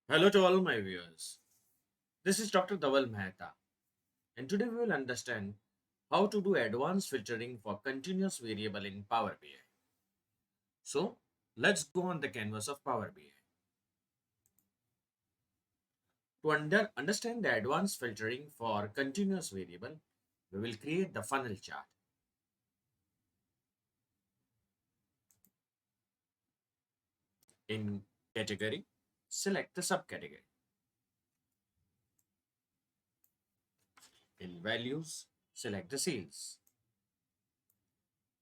Hello to all my viewers. This is Dr. Dhaval Maheta, and today we will understand how to do advanced filtering for continuous variable in Power BI. So, let's go on the canvas of Power BI. To understand the advanced filtering for continuous variable, we will create the funnel chart. In category, select the subcategory. In values, select the sales,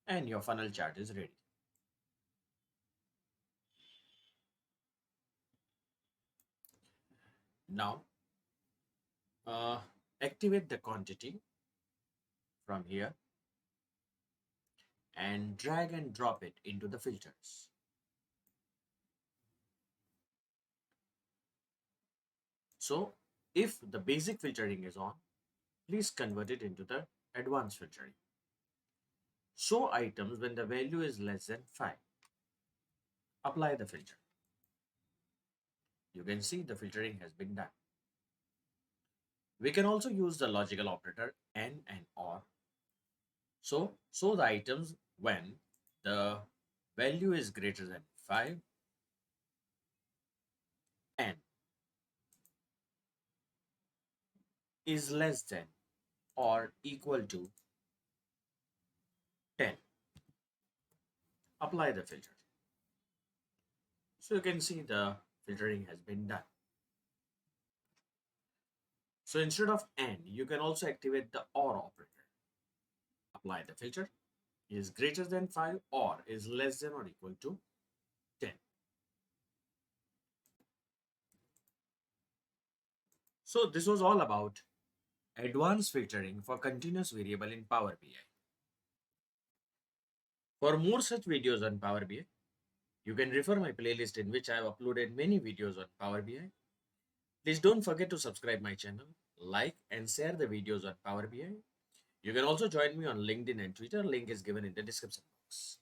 and your funnel chart is ready. Now, uh, activate the quantity from here and drag and drop it into the filters. So if the basic filtering is on, please convert it into the advanced filtering. Show items when the value is less than 5. Apply the filter. You can see the filtering has been done. We can also use the logical operator and or. So show the items when the value is greater than 5 and is less than or equal to 10. Apply the filter. So you can see the filtering has been done. So instead of and, you can also activate the or operator. Apply the filter is greater than 5 or is less than or equal to 10. So this was all about advanced filtering for continuous variable in Power BI. For more such videos on Power BI, you can refer my playlist in which I have uploaded many videos on Power BI. Please don't forget to subscribe my channel, like and share the videos on Power BI. You can also join me on LinkedIn and Twitter. Link is given in the description box.